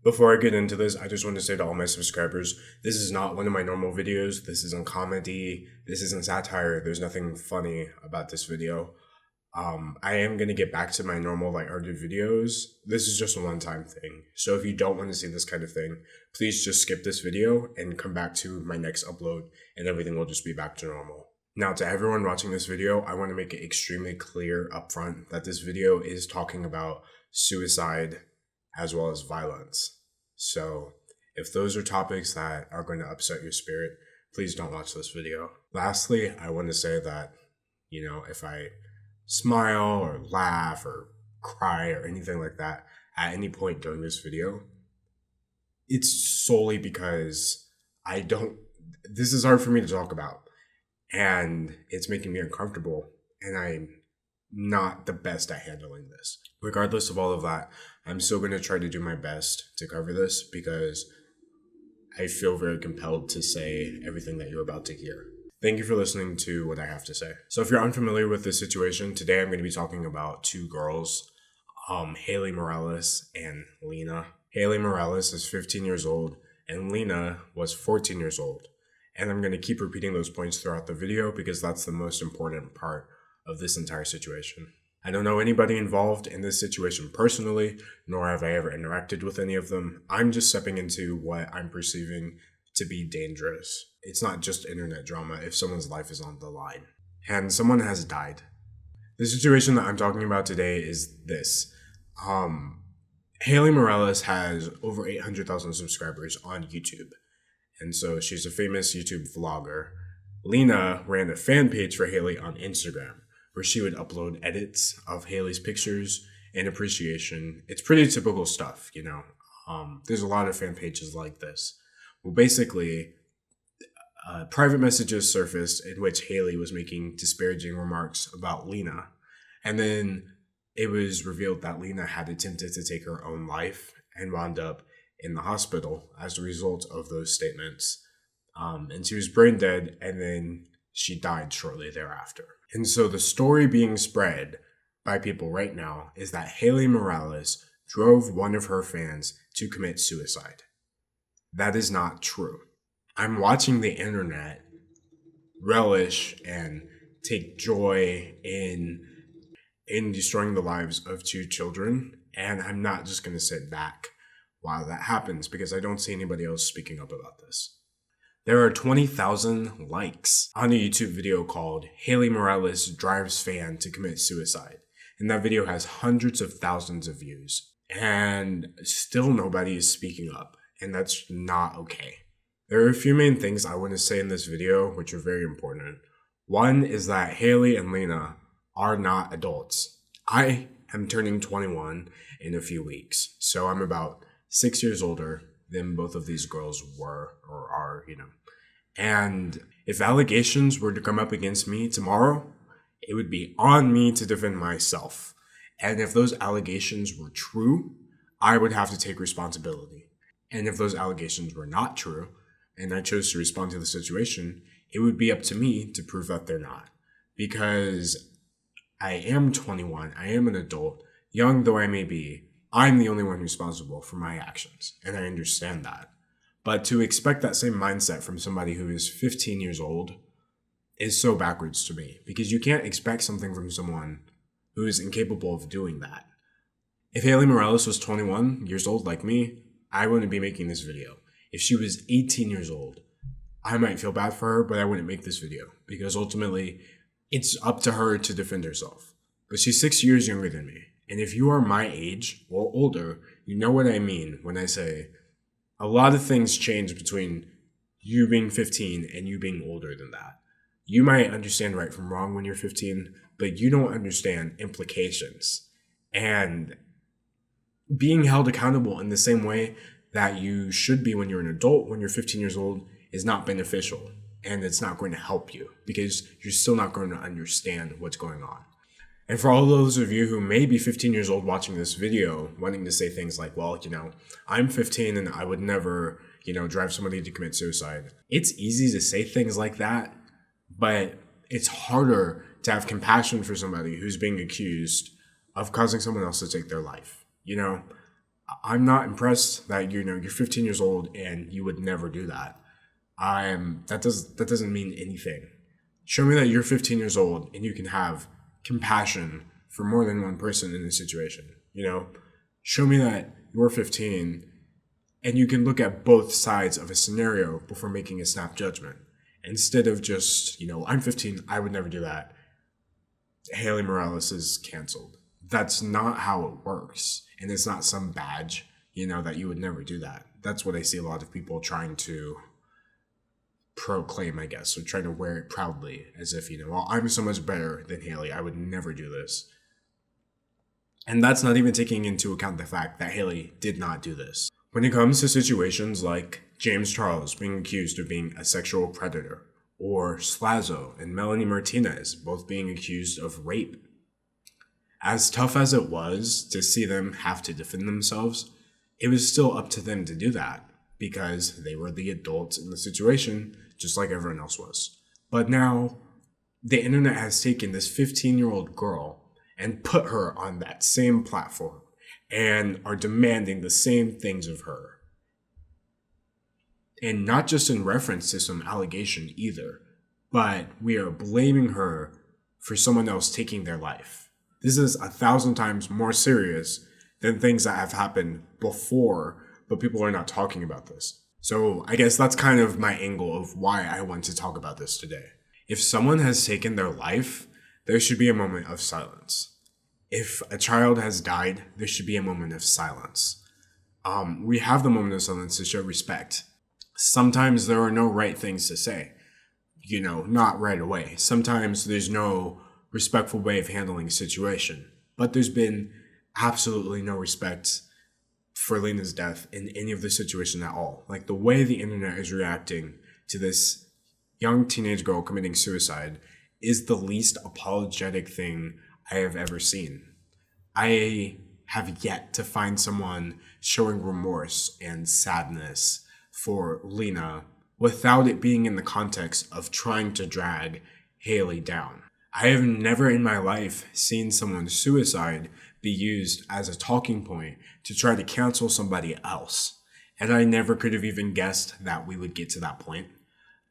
Before I get into this, I just want to say to all my subscribers, this is not one of my normal videos. This isn't comedy. This isn't satire. There's nothing funny about this video. I am going to get back to my normal lighthearted videos. This is just a one-time thing. So if you don't want to see this kind of thing, please just skip this video and come back to my next upload and everything will just be back to normal. Now, to everyone watching this video, I want to make it extremely clear up front that this video is talking about suicide as well as violence. So if those are topics that are going to upset your spirit, please don't watch this video. Lastly, I want to say that, if I smile or laugh or cry or anything like that at any point during this video, it's solely because this is hard for me to talk about and it's making me uncomfortable and I'm not the best at handling this. Regardless of all of that, I'm still going to try to do my best to cover this because I feel very compelled to say everything that you're about to hear. Thank you for listening to what I have to say. So if you're unfamiliar with this situation, today I'm going to be talking about two girls, Haley Morales and Lena. Haley Morales is 15 years old and Lena was 14 years old. And I'm going to keep repeating those points throughout the video because that's the most important part of this entire situation. I don't know anybody involved in this situation personally, nor have I ever interacted with any of them. I'm just stepping into what I'm perceiving to be dangerous. It's not just internet drama if someone's life is on the line. And someone has died. The situation that I'm talking about today is this. Haley Morales has over 800,000 subscribers on YouTube. And so she's a famous YouTube vlogger. Lena ran a fan page for Haley on Instagram, where she would upload edits of Haley's pictures and appreciation. It's pretty typical stuff, There's a lot of fan pages like this. Well, basically, private messages surfaced in which Haley was making disparaging remarks about Lena. And then it was revealed that Lena had attempted to take her own life and wound up in the hospital as a result of those statements. And she was brain dead, and then she died shortly thereafter. And so the story being spread by people right now is that Haley Morales drove one of her fans to commit suicide. That is not true. I'm watching the internet relish and take joy in destroying the lives of two children, and I'm not just going to sit back while that happens because I don't see anybody else speaking up about this. There are 20,000 likes on a YouTube video called Haley Morales Drives Fan to Commit Suicide. And that video has hundreds of thousands of views. And still nobody is speaking up. And that's not okay. There are a few main things I want to say in this video, which are very important. One is that Haley and Lena are not adults. I am turning 21 in a few weeks. So I'm about 6 years older than both of these girls were or are, And if allegations were to come up against me tomorrow, it would be on me to defend myself. And if those allegations were true, I would have to take responsibility. And if those allegations were not true, and I chose to respond to the situation, it would be up to me to prove that they're not. Because I am 21, I am an adult, young though I may be, I'm the only one responsible for my actions, and I understand that. But to expect that same mindset from somebody who is 15 years old is so backwards to me, because you can't expect something from someone who is incapable of doing that. If Haley Morales was 21 years old like me, I wouldn't be making this video. If she was 18 years old, I might feel bad for her, but I wouldn't make this video, because ultimately it's up to her to defend herself. But she's 6 years younger than me. And if you are my age or older, you know what I mean when I say a lot of things change between you being 15 and you being older than that. You might understand right from wrong when you're 15, but you don't understand implications. And being held accountable in the same way that you should be when you're an adult, when you're 15 years old, is not beneficial. And it's not going to help you because you're still not going to understand what's going on. And for all those of you who may be 15 years old watching this video, wanting to say things like, well, I'm 15 and I would never, drive somebody to commit suicide. It's easy to say things like that, but it's harder to have compassion for somebody who's being accused of causing someone else to take their life. I'm not impressed that you're 15 years old and you would never do that. That doesn't mean anything. Show me that you're 15 years old and you can have compassion for more than one person in a situation. Show me that you're 15 and you can look at both sides of a scenario before making a snap judgment. Instead of just, I'm 15, I would never do that. Haley Morales is canceled. That's not how it works. And it's not some badge, that you would never do that. That's what I see a lot of people trying to proclaim, I guess, or trying to wear it proudly as if, well, I'm so much better than Haley. I would never do this. And that's not even taking into account the fact that Haley did not do this. When it comes to situations like James Charles being accused of being a sexual predator, or Slazo and Melanie Martinez both being accused of rape, as tough as it was to see them have to defend themselves, it was still up to them to do that because they were the adults in the situation, just like everyone else was. But now, the internet has taken this 15-year-old girl and put her on that same platform and are demanding the same things of her. And not just in reference to some allegation either, but we are blaming her for someone else taking their life. This is 1,000 times more serious than things that have happened before, but people are not talking about this. So I guess that's kind of my angle of why I want to talk about this today. If someone has taken their life, there should be a moment of silence. If a child has died, there should be a moment of silence. We have the moment of silence to show respect. Sometimes there are no right things to say, not right away. Sometimes there's no respectful way of handling a situation. But there's been absolutely no respect for Lena's death in any of the situation at all. Like the way the internet is reacting to this young teenage girl committing suicide is the least apologetic thing I have ever seen. I have yet to find someone showing remorse and sadness for Lena without it being in the context of trying to drag Haley down. I have never in my life seen someone's suicide be used as a talking point to try to cancel somebody else. And I never could have even guessed that we would get to that point.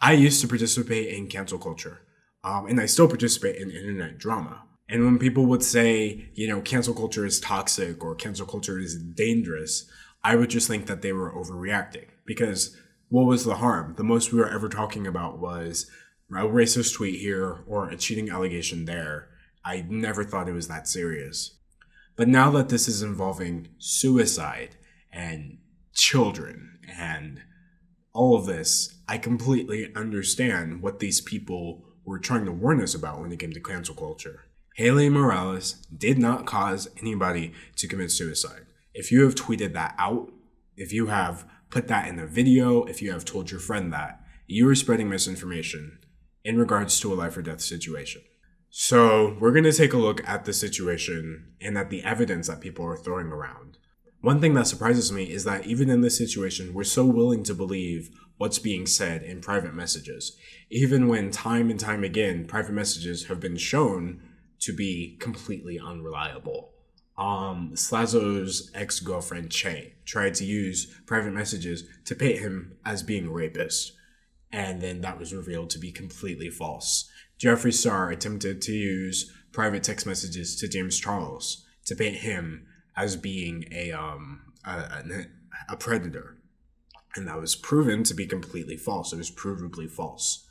I used to participate in cancel culture, and I still participate in internet drama. And when people would say, cancel culture is toxic or cancel culture is dangerous, I would just think that they were overreacting. Because what was the harm? The most we were ever talking about was a racist tweet here or a cheating allegation there. I never thought it was that serious. But now that this is involving suicide and children and all of this, I completely understand what these people were trying to warn us about when it came to cancel culture. Haley Morales did not cause anybody to commit suicide. If you have tweeted that out, if you have put that in a video, if you have told your friend that, you are spreading misinformation in regards to a life or death situation. So we're going to take a look at the situation and at the evidence that people are throwing around. One thing that surprises me is that even in this situation, we're so willing to believe what's being said in private messages, even when time and time again, private messages have been shown to be completely unreliable. Slazo's ex-girlfriend, Che, tried to use private messages to paint him as being a rapist, and then that was revealed to be completely false. Jeffree Star attempted to use private text messages to James Charles to paint him as being a predator. And that was proven to be completely false. It was provably false.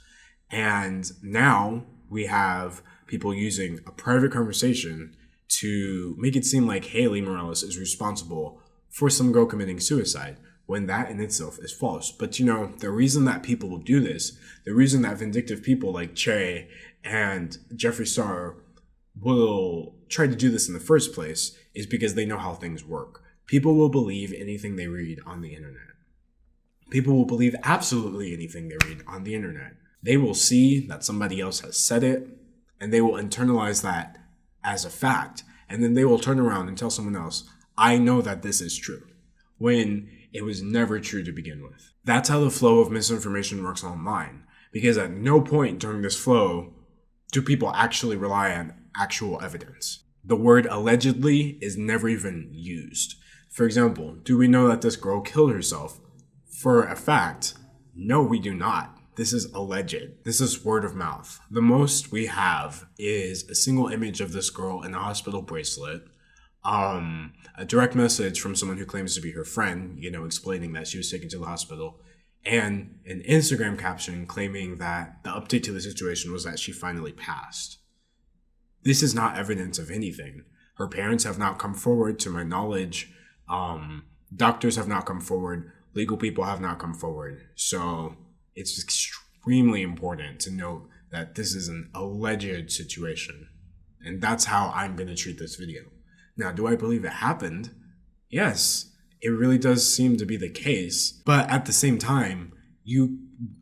And now we have people using a private conversation to make it seem like Haley Morales is responsible for some girl committing suicide, when that in itself is false. But the reason that people will do this, the reason that vindictive people like Che and Jeffree Star will try to do this in the first place is because they know how things work. People will believe anything they read on the internet. People will believe absolutely anything they read on the internet. They will see that somebody else has said it, and they will internalize that as a fact, and then they will turn around and tell someone else, I know that this is true, when it was never true to begin with. That's how the flow of misinformation works online, because at no point during this flow do people actually rely on actual evidence. The word allegedly is never even used. For example, do we know that this girl killed herself? For a fact, no, we do not. This is alleged. This is word of mouth. The most we have is a single image of this girl in a hospital bracelet, a direct message from someone who claims to be her friend, explaining that she was taken to the hospital, and an Instagram caption claiming that the update to the situation was that she finally passed. This is not evidence of anything. Her parents have not come forward, to my knowledge. Doctors have not come forward. Legal people have not come forward. So it's extremely important to note that this is an alleged situation. And that's how I'm going to treat this video. Now, do I believe it happened? Yes, it really does seem to be the case. But at the same time,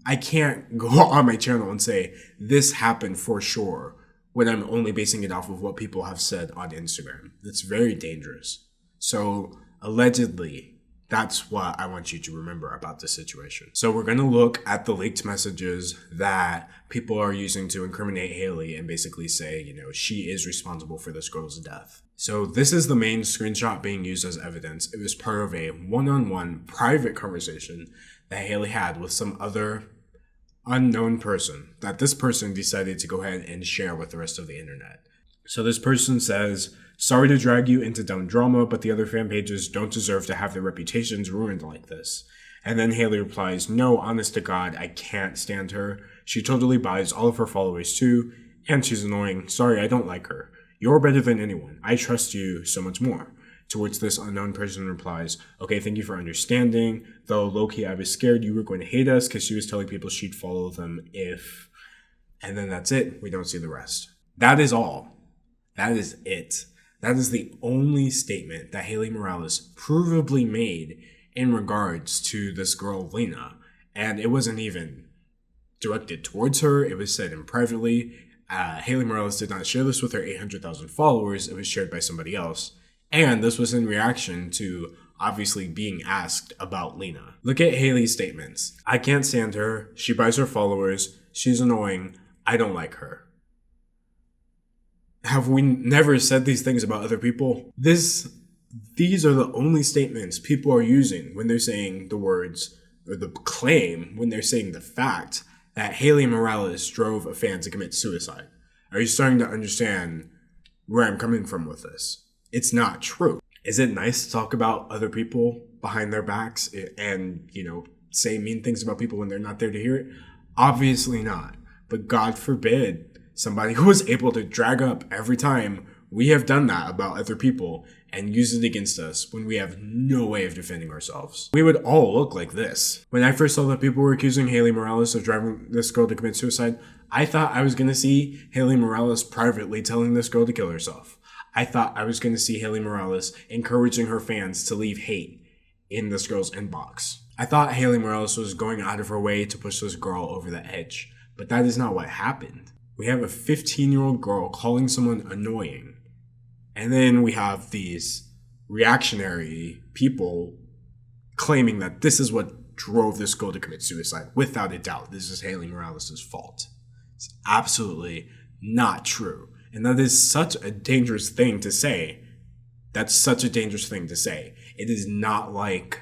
I can't go on my channel and say this happened for sure when I'm only basing it off of what people have said on Instagram. That's very dangerous. So allegedly, that's what I want you to remember about this situation. So we're going to look at the leaked messages that people are using to incriminate Haley and basically say, she is responsible for this girl's death. So this is the main screenshot being used as evidence. It was part of a one-on-one private conversation that Haley had with some other unknown person that this person decided to go ahead and share with the rest of the internet. So this person says, "Sorry to drag you into dumb drama, but the other fan pages don't deserve to have their reputations ruined like this." And then Haley replies, "No, honest to God, I can't stand her. She totally buys all of her followers too, and she's annoying. Sorry, I don't like her. You're better than anyone. I trust you so much more." To which this unknown person replies, "Okay, thank you for understanding. Though low-key, I was scared you were going to hate us because she was telling people she'd follow them if..." And then that's it. We don't see the rest. That is all. That is it. That is the only statement that Haley Morales provably made in regards to this girl, Lena. And it wasn't even directed towards her. It was said in privately. Haley Morales did not share this with her 800,000 followers. It was shared by somebody else. And this was in reaction to obviously being asked about Lena. Look at Haley's statements. "I can't stand her. She buys her followers. She's annoying. I don't like her." Have we never said these things about other people? These are the only statements people are using when they're saying the words, or the claim, when they're saying the fact that Haley Morales drove a fan to commit suicide. Are you starting to understand where I'm coming from with this? It's not true. Is it nice to talk about other people behind their backs and, say mean things about people when they're not there to hear it? Obviously not. But God forbid somebody who was able to drag up every time we have done that about other people and use it against us when we have no way of defending ourselves. We would all look like this. When I first saw that people were accusing Haley Morales of driving this girl to commit suicide, I thought I was going to see Haley Morales privately telling this girl to kill herself. I thought I was going to see Haley Morales encouraging her fans to leave hate in this girl's inbox. I thought Haley Morales was going out of her way to push this girl over the edge, but that is not what happened. We have a 15-year-old girl calling someone annoying, and then we have these reactionary people claiming that this is what drove this girl to commit suicide. Without a doubt, this is Haley Morales' fault. It's absolutely not true. And that is such a dangerous thing to say. That's such a dangerous thing to say. It's not like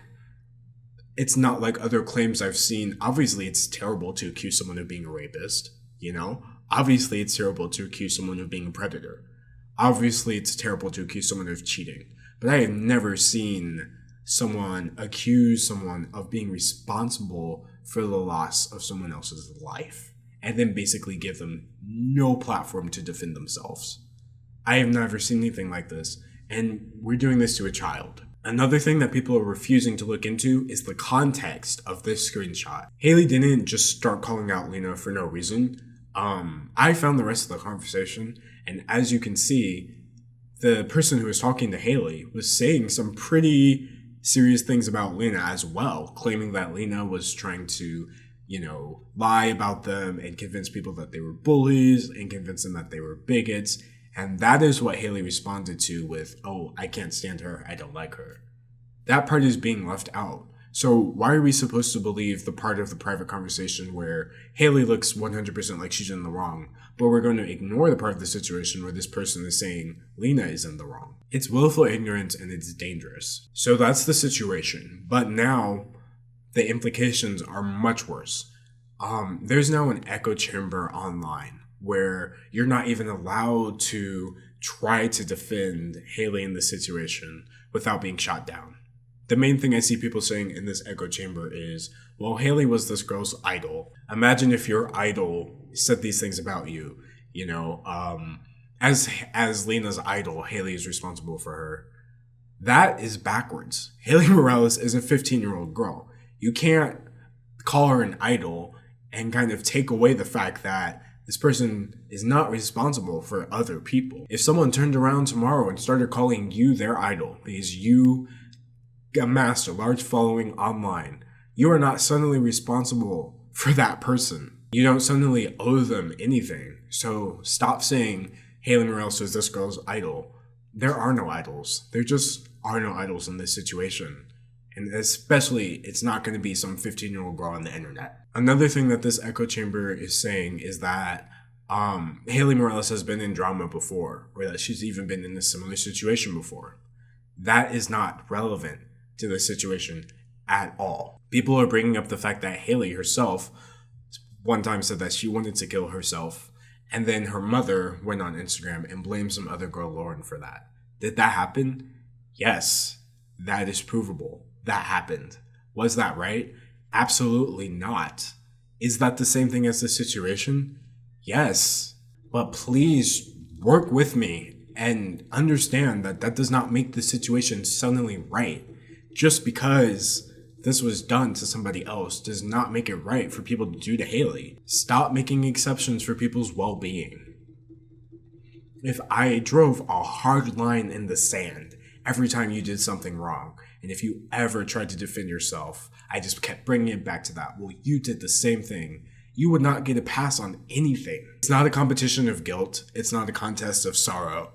other claims I've seen. Obviously, it's terrible to accuse someone of being a rapist, Obviously, it's terrible to accuse someone of being a predator. Obviously, it's terrible to accuse someone of cheating. But I have never seen someone accuse someone of being responsible for the loss of someone else's life and then basically give them no platform to defend themselves. I have never seen anything like this, and we're doing this to a child. Another thing that people are refusing to look into is the context of this screenshot. Haley didn't just start calling out Lena for no reason. I found the rest of the conversation, and as you can see, the person who was talking to Haley was saying some pretty serious things about Lena as well, claiming that Lena was trying to lie about them and convince people that they were bullies and convince them that they were bigots. And that is what Haley responded to with, "Oh, I can't stand her. I don't like her." That part is being left out. So why are we supposed to believe the part of the private conversation where Haley looks 100% like she's in the wrong, but we're going to ignore the part of the situation where this person is saying Lena is in the wrong? It's willful ignorance and it's dangerous. So that's the situation. But now the implications are much worse. There's now an echo chamber online where you're not even allowed to try to defend Haley in this situation without being shot down. The main thing I see people saying in this echo chamber is, well, Haley was this girl's idol. Imagine if your idol said these things about you, as Lena's idol, Haley is responsible for her. That is backwards. Haley Morales is a 15-year-old girl. You can't call her an idol and kind of take away the fact that this person is not responsible for other people. If someone turned around tomorrow and started calling you their idol because you amassed a large following online, you are not suddenly responsible for that person. You don't suddenly owe them anything. So stop saying Haley Morales is this girl's idol. There are no idols. There just are no idols in this situation. And especially, it's not going to be some 15-year-old girl on the internet. Another thing that this echo chamber is saying is that Haley Morales has been in drama before, or that she's even been in a similar situation before. That is not relevant to the situation at all. People are bringing up the fact that Haley herself one time said that she wanted to kill herself, and then her mother went on Instagram and blamed some other girl, Lauren, for that. Did that happen? Yes, that is provable. That happened. Was that right? Absolutely not. Is that the same thing as the situation? Yes. But please work with me and understand that that does not make the situation suddenly right. Just because this was done to somebody else does not make it right for people to do to Haley. Stop making exceptions for people's well-being. If I drove a hard line in the sand every time you did something wrong, and if you ever tried to defend yourself, I just kept bringing it back to that, well, you did the same thing, you would not get a pass on anything. It's not a competition of guilt. It's not a contest of sorrow.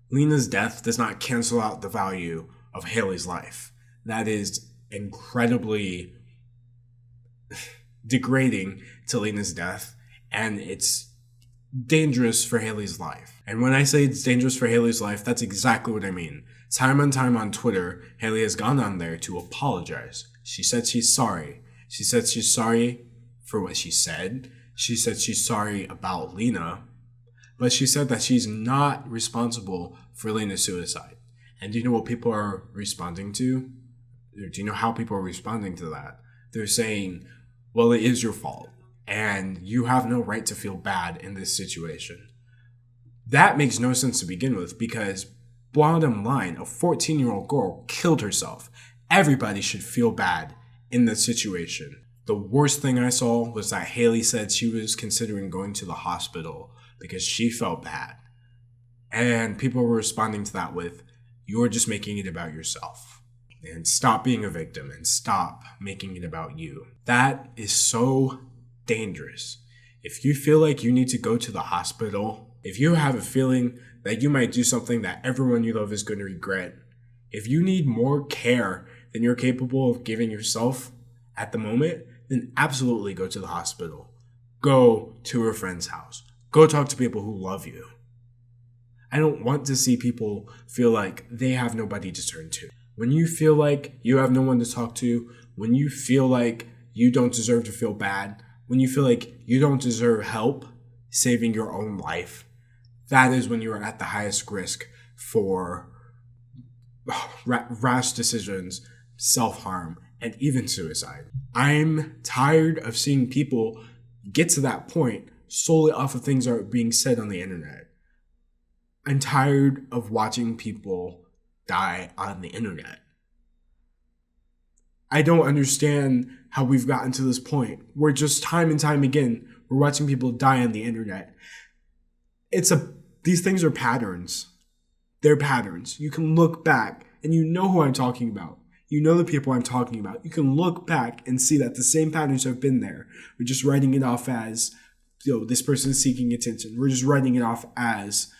Lena's death does not cancel out the value of Haley's life. That is incredibly degrading to Lena's death, and it's dangerous for Haley's life. And when I say it's dangerous for Haley's life, that's exactly what I mean. Time and time on Twitter, Haley has gone on there to apologize. She said she's sorry. She said she's sorry for what she said. She said she's sorry about Lena. But she said that she's not responsible for Lena's suicide. And do you know what people are responding to? Do you know how people are responding to that? They're saying, well, it is your fault, and you have no right to feel bad in this situation. That makes no sense to begin with, because bottom line, a 14-year-old girl killed herself. Everybody should feel bad in this situation. The worst thing I saw was that Haley said she was considering going to the hospital because she felt bad. And people were responding to that with, you're just making it about yourself. And stop being a victim and stop making it about you. That is so dangerous. If you feel like you need to go to the hospital, if you have a feeling that you might do something that everyone you love is going to regret, if you need more care than you're capable of giving yourself at the moment, then absolutely go to the hospital. Go to a friend's house. Go talk to people who love you. I don't want to see people feel like they have nobody to turn to. When you feel like you have no one to talk to, when you feel like you don't deserve to feel bad, when you feel like you don't deserve help saving your own life, that is when you are at the highest risk for rash decisions, self-harm, and even suicide. I'm tired of seeing people get to that point solely off of things that are being said on the internet. I'm tired of watching people die on the internet. I don't understand how we've gotten to this point where just time and time again, we're watching people die on the internet. These things are patterns. They're patterns. You can look back and you know who I'm talking about. You know the people I'm talking about. You can look back and see that the same patterns have been there. We're just writing it off as, this person is seeking attention. We're just writing it off as,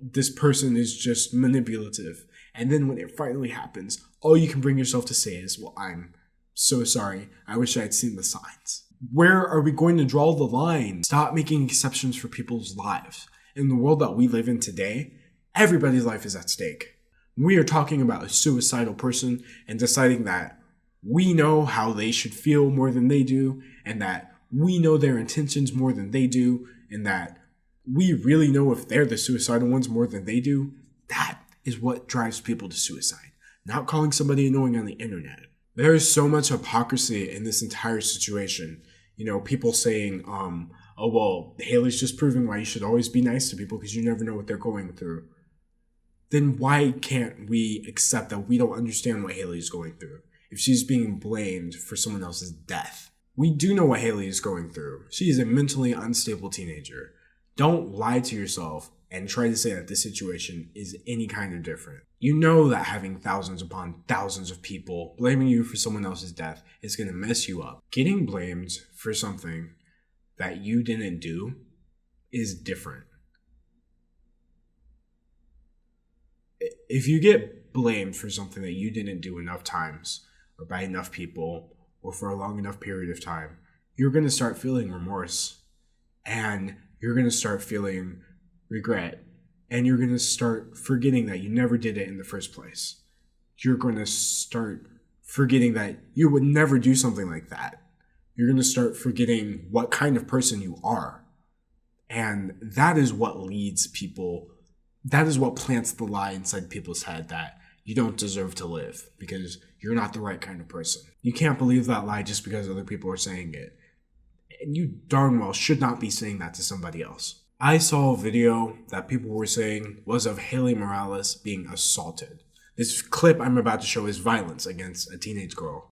this person is just manipulative. And then when it finally happens, all you can bring yourself to say is, well, I'm so sorry. I wish I had seen the signs. Where are we going to draw the line? Stop making exceptions for people's lives. In the world that we live in today, everybody's life is at stake. We are talking about a suicidal person and deciding that we know how they should feel more than they do, and that we know their intentions more than they do, and that we really know if they're the suicidal ones more than they do. That is what drives people to suicide, not calling somebody annoying on the internet. There is so much hypocrisy in this entire situation. You know, people saying, oh, well, Haley's just proving why you should always be nice to people because you never know what they're going through. Then why can't we accept that we don't understand what Haley's going through if she's being blamed for someone else's death? We do know what Haley is going through. She is a mentally unstable teenager. Don't lie to yourself and try to say that this situation is any kind of different. You know that having thousands upon thousands of people blaming you for someone else's death is going to mess you up. Getting blamed for something that you didn't do is different. If you get blamed for something that you didn't do enough times, or by enough people, or for a long enough period of time, you're going to start feeling remorse, and you're going to start feeling regret, and you're going to start forgetting that you never did it in the first place. You're going to start forgetting that you would never do something like that. You're going to start forgetting what kind of person you are. And that is what leads people, that is what plants the lie inside people's head that you don't deserve to live because you're not the right kind of person. You can't believe that lie just because other people are saying it. And you darn well should not be saying that to somebody else. I saw a video that people were saying was of Haley Morales being assaulted. This clip I'm about to show is violence against a teenage girl.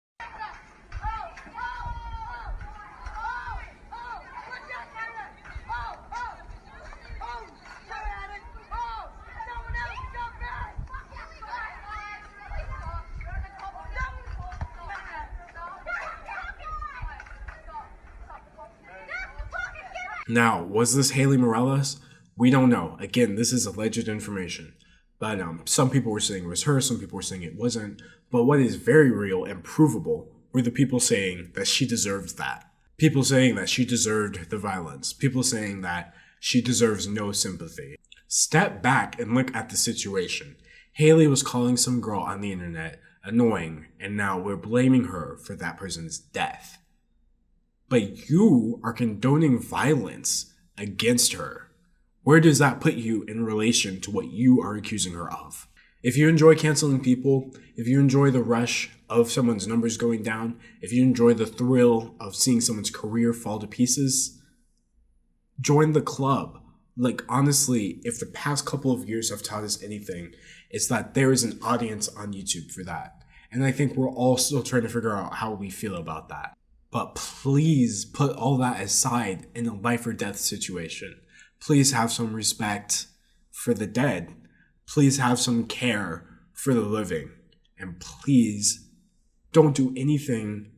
Now, was this Haley Morales? We don't know. Again, this is alleged information. But some people were saying it was her, some people were saying it wasn't. But what is very real and provable were the people saying that she deserved that. People saying that she deserved the violence. People saying that she deserves no sympathy. Step back and look at the situation. Haley was calling some girl on the internet annoying, and now we're blaming her for that person's death. But you are condoning violence against her. Where does that put you in relation to what you are accusing her of? If you enjoy canceling people, if you enjoy the rush of someone's numbers going down, if you enjoy the thrill of seeing someone's career fall to pieces, join the club. Like, honestly, if the past couple of years have taught us anything, it's that there is an audience on YouTube for that. And I think we're all still trying to figure out how we feel about that. But please put all that aside in a life or death situation. Please have some respect for the dead. Please have some care for the living. And please don't do anything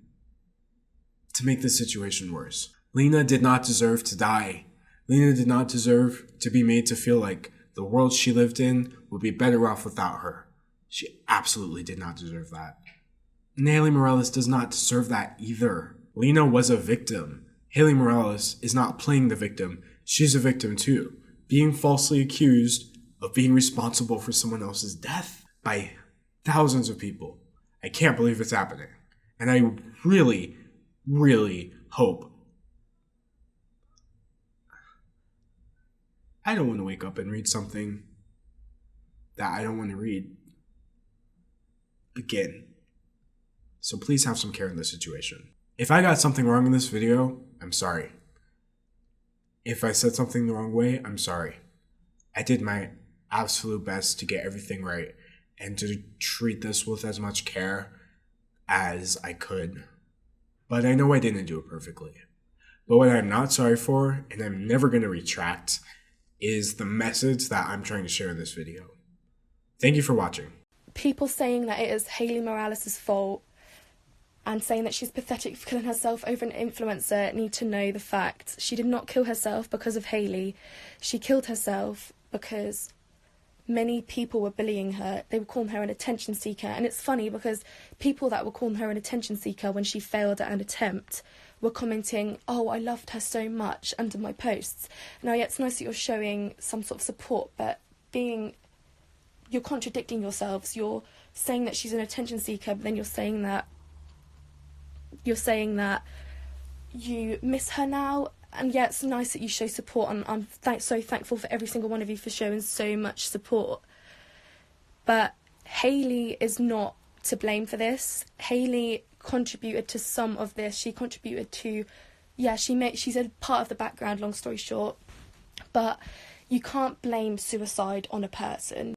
to make the situation worse. Lena did not deserve to die. Lena did not deserve to be made to feel like the world she lived in would be better off without her. She absolutely did not deserve that. And Haley Morales does not deserve that either. Lena was a victim. Haley Morales is not playing the victim. She's a victim too, being falsely accused of being responsible for someone else's death by thousands of people. I can't believe it's happening. And I really, really hope. I don't want to wake up and read something that I don't want to read again. So please have some care in this situation. If I got something wrong in this video, I'm sorry. If I said something the wrong way, I'm sorry. I did my absolute best to get everything right and to treat this with as much care as I could. But I know I didn't do it perfectly. But what I'm not sorry for, and I'm never going to retract, is the message that I'm trying to share in this video. Thank you for watching. People saying that it is Haley Morales' fault and saying that she's pathetic for killing herself over an influencer need to know the facts. She did not kill herself because of Haley. She killed herself because many people were bullying her. They were calling her an attention seeker. And it's funny because people that were calling her an attention seeker when she failed at an attempt were commenting, "Oh, I loved her so much," under my posts. Now, yeah, it's nice that you're showing some sort of support, but you're contradicting yourselves. You're saying that she's an attention seeker, but then you're saying that you miss her now. And yeah, it's nice that you show support, and I'm so thankful for every single one of you for showing so much support. But Hayley is not to blame for this. Hayley contributed to some of this. She contributed to, she's a part of the background, long story short. But you can't blame suicide on a person.